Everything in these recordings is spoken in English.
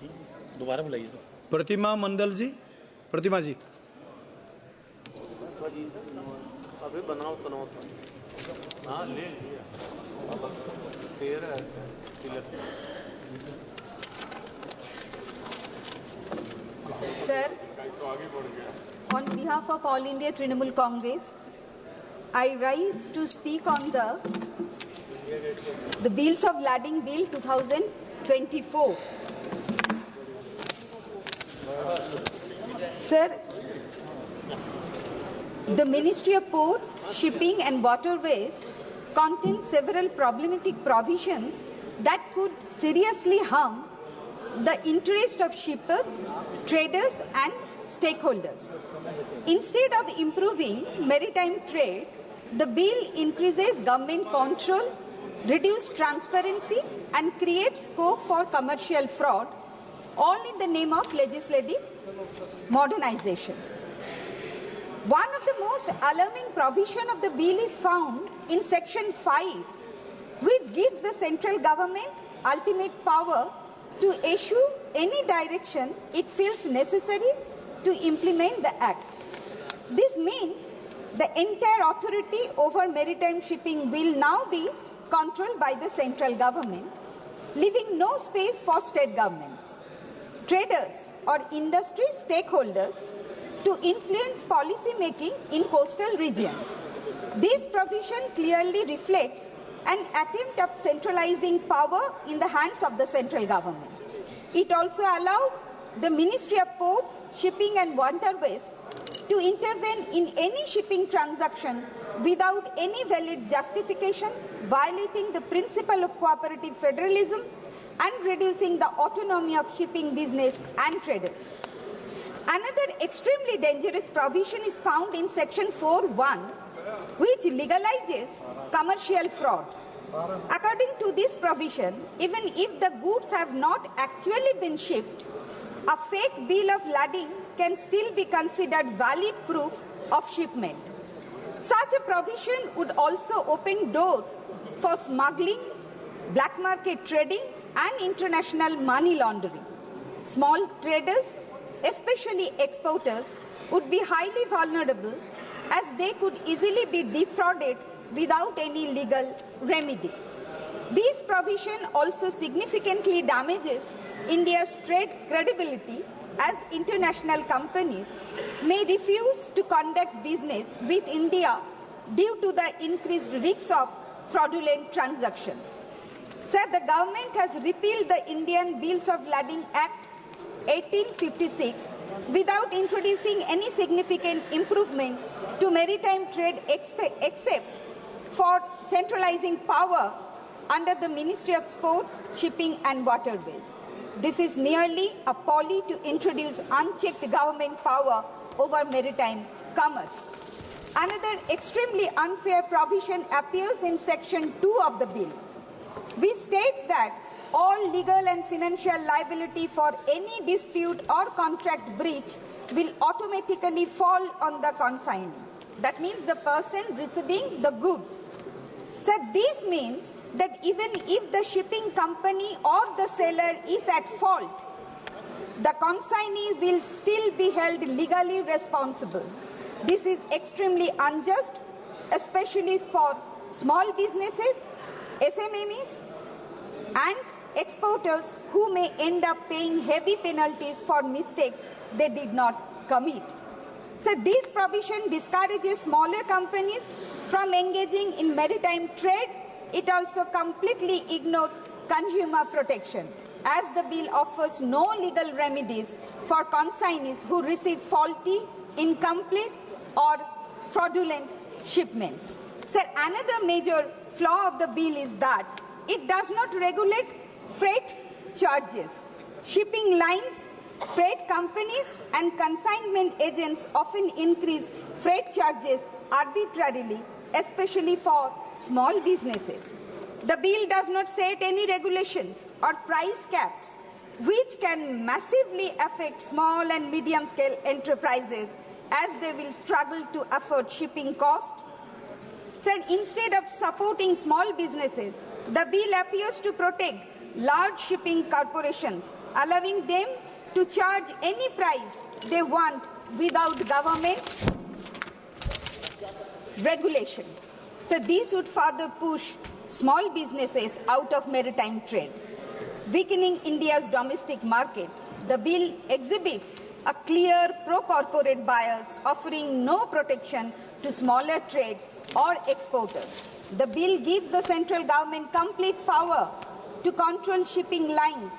दोबारा बुलाइए। प्रतिमा मंडल जी, प्रतिमा जी। अभी बनाओ सुनाओ। हाँ ले लिया। Sir, on behalf of All India Trinamool Congress, I rise to speak on the Bills of Lading Bill 2024. Sir, the Ministry of Ports, Shipping and Waterways contains several problematic provisions that could seriously harm the interest of shippers, traders and stakeholders. Instead of improving maritime trade, the bill increases government control, reduces transparency and creates scope for commercial fraud, all in the name of legislative modernization. One of the most alarming provisions of the bill is found in Section 5, which gives the central government ultimate power to issue any direction it feels necessary to implement the Act. This means the entire authority over maritime shipping will now be controlled by the central government, leaving no space for state governments, traders or industry stakeholders to influence policy making in coastal regions. This provision clearly reflects an attempt at centralizing power in the hands of the central government. It also allows the Ministry of Ports, Shipping and Waterways to intervene in any shipping transaction without any valid justification, violating the principle of cooperative federalism and reducing the autonomy of shipping business and traders. Another extremely dangerous provision is found in Section 4(1), which legalizes commercial fraud. According to this provision, even if the goods have not actually been shipped, a fake bill of lading can still be considered valid proof of shipment. Such a provision would also open doors for smuggling, black market trading, and international money laundering. Small traders, especially exporters, would be highly vulnerable as they could easily be defrauded without any legal remedy. This provision also significantly damages India's trade credibility as international companies may refuse to conduct business with India due to the increased risks of fraudulent transactions. Sir, the government has repealed the Indian Bills of Lading Act 1856 without introducing any significant improvement to maritime trade except for centralizing power under the Ministry of Ports, Shipping and Waterways. This is merely a ploy to introduce unchecked government power over maritime commerce. Another extremely unfair provision appears in Section 2 of the bill, which states that all legal and financial liability for any dispute or contract breach will automatically fall on the consignee. That means the person receiving the goods. So this means that even if the shipping company or the seller is at fault, the consignee will still be held legally responsible. This is extremely unjust, especially for small businesses, SMEs, and exporters who may end up paying heavy penalties for mistakes they did not commit. So this provision discourages smaller companies from engaging in maritime trade. It also completely ignores consumer protection, as the bill offers no legal remedies for consignees who receive faulty, incomplete or fraudulent shipments. So another major flaw of the bill is that it does not regulate freight charges. Shipping lines, freight companies and consignment agents often increase freight charges arbitrarily, especially for small businesses. The bill does not set any regulations or price caps, which can massively affect small and medium-scale enterprises as they will struggle to afford shipping costs. So instead of supporting small businesses, the bill appears to protect large shipping corporations allowing them to charge any price they want without government regulation. So these would further push small businesses out of maritime trade, weakening India's domestic market. The bill exhibits a clear pro-corporate bias, offering no protection to smaller trades or exporters. The bill gives the central government complete power to control shipping lines,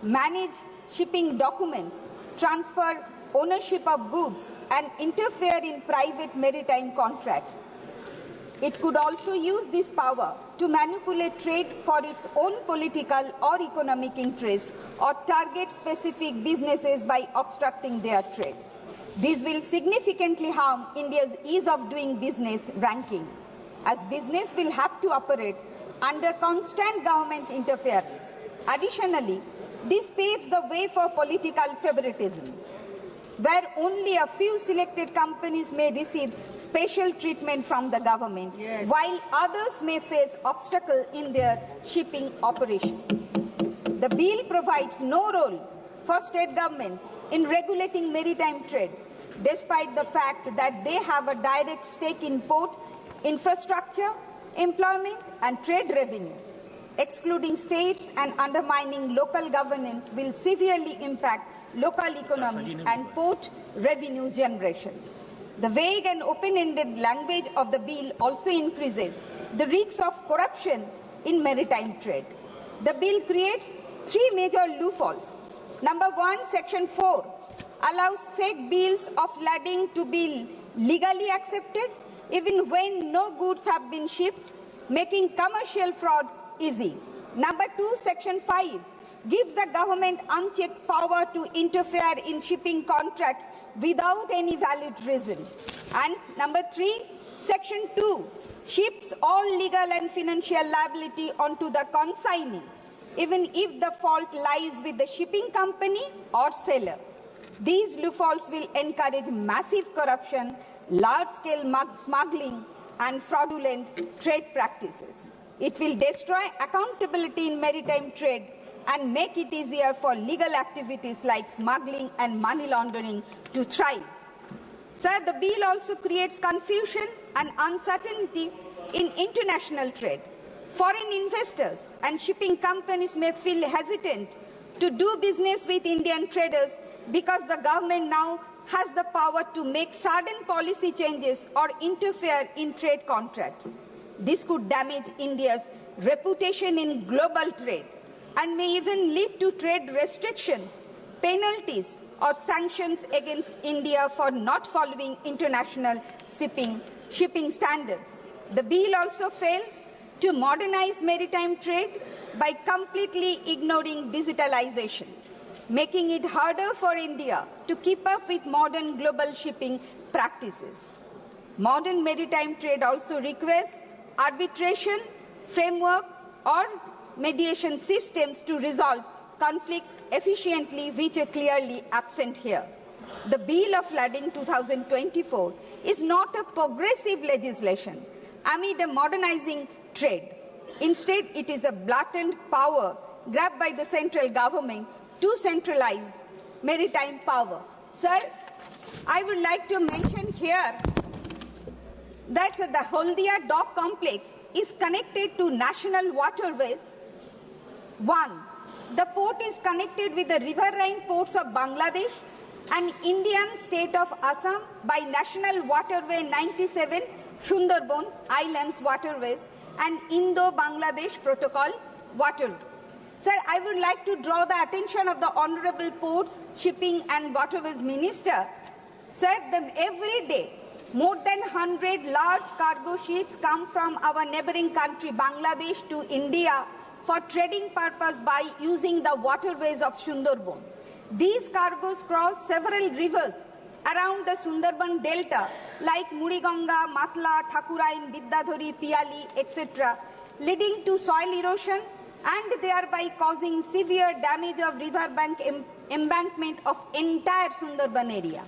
manage shipping documents, transfer ownership of goods, and interfere in private maritime contracts. It could also use this power to manipulate trade for its own political or economic interest or target specific businesses by obstructing their trade. This will significantly harm India's ease of doing business ranking, as business will have to operate under constant government interference. Additionally, this paves the way for political favoritism, where only a few selected companies may receive special treatment from the government, while others may face obstacles in their shipping operation. The bill provides no role for state governments in regulating maritime trade, despite the fact that they have a direct stake in port infrastructure, employment, and trade revenue. Excluding states and undermining local governance will severely impact local economies and port revenue generation. The vague and open-ended language of the bill also increases the risks of corruption in maritime trade. The bill creates three major loopholes. Number one, Section 4 allows fake bills of lading to be legally accepted even when no goods have been shipped, making commercial fraud easy. Number two, Section 5 gives the government unchecked power to interfere in shipping contracts without any valid reason. And number three, Section 2 shifts all legal and financial liability onto the consignee, even if the fault lies with the shipping company or seller. These loopholes will encourage massive corruption, large-scale smuggling, and fraudulent trade practices. It will destroy accountability in maritime trade and make it easier for legal activities like smuggling and money laundering to thrive. Sir, the bill also creates confusion and uncertainty in international trade. Foreign investors and shipping companies may feel hesitant to do business with Indian traders because the government now has the power to make sudden policy changes or interfere in trade contracts. This could damage India's reputation in global trade and may even lead to trade restrictions, penalties, or sanctions against India for not following international shipping standards. The bill also fails to modernize maritime trade by completely ignoring digitalization, making it harder for India to keep up with modern global shipping practices. Modern maritime trade also requires arbitration, framework, or mediation systems to resolve conflicts efficiently, which are clearly absent here. The Bill of Lading 2024 is not a progressive legislation amid a modernizing trade. Instead, it is a blatant power grabbed by the central government to centralize maritime power. Sir, I would like to mention here that the Haldia Dock Complex is connected to national waterways. One, the port is connected with the riverine ports of Bangladesh and Indian state of Assam by National Waterway 97, Sundarban Islands Waterways, and Indo-Bangladesh Protocol Waterways. Sir, I would like to draw the attention of the Honorable Ports, Shipping and Waterways Minister. Sir, every day, more than 100 large cargo ships come from our neighboring country, Bangladesh, to India for trading purpose by using the waterways of Sundarban. These cargoes cross several rivers around the Sundarban Delta, like Muriganga, Matla, Thakurain, Vidyadhari, Piali, etc., leading to soil erosion and thereby causing severe damage of riverbank embankment of entire Sundarban area.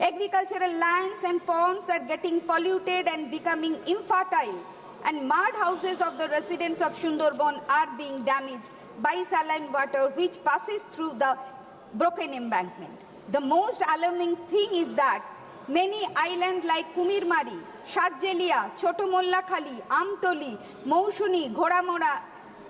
Agricultural lands and ponds are getting polluted and becoming infertile, and mud houses of the residents of Sundarban are being damaged by saline water which passes through the broken embankment. The most alarming thing is that many islands like Kumirmari, Shadjelia, Choto Mollakhali, Amtoli, Moushuni, Ghoramora,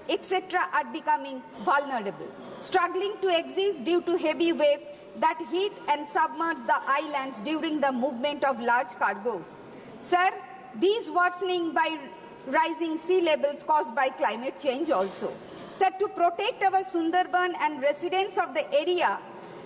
etc. are becoming vulnerable, struggling to exist due to heavy waves that hit and submerge the islands during the movement of large cargoes. Sir, these worsening by rising sea levels caused by climate change also. Sir, to protect our Sundarban and residents of the area,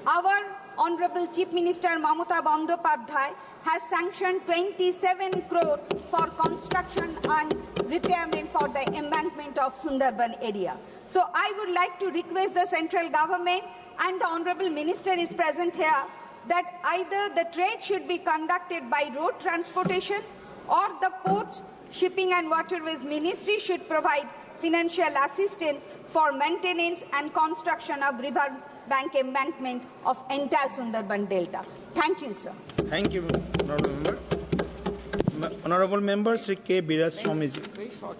our Honorable Chief Minister Mamata Bandyopadhyay has sanctioned 27 crore for construction and repairment for the embankment of Sundarban area. So I would like to request the central government, and the Honorable Minister is present here, that either the trade should be conducted by road transportation or the Ports, Shipping and Waterways Ministry should provide financial assistance for maintenance and construction of river bank embankment of entire Sundarban Delta. Thank you, sir. Thank you, Honorable Member. Honorable Member Sri K. Biraj Swamiji.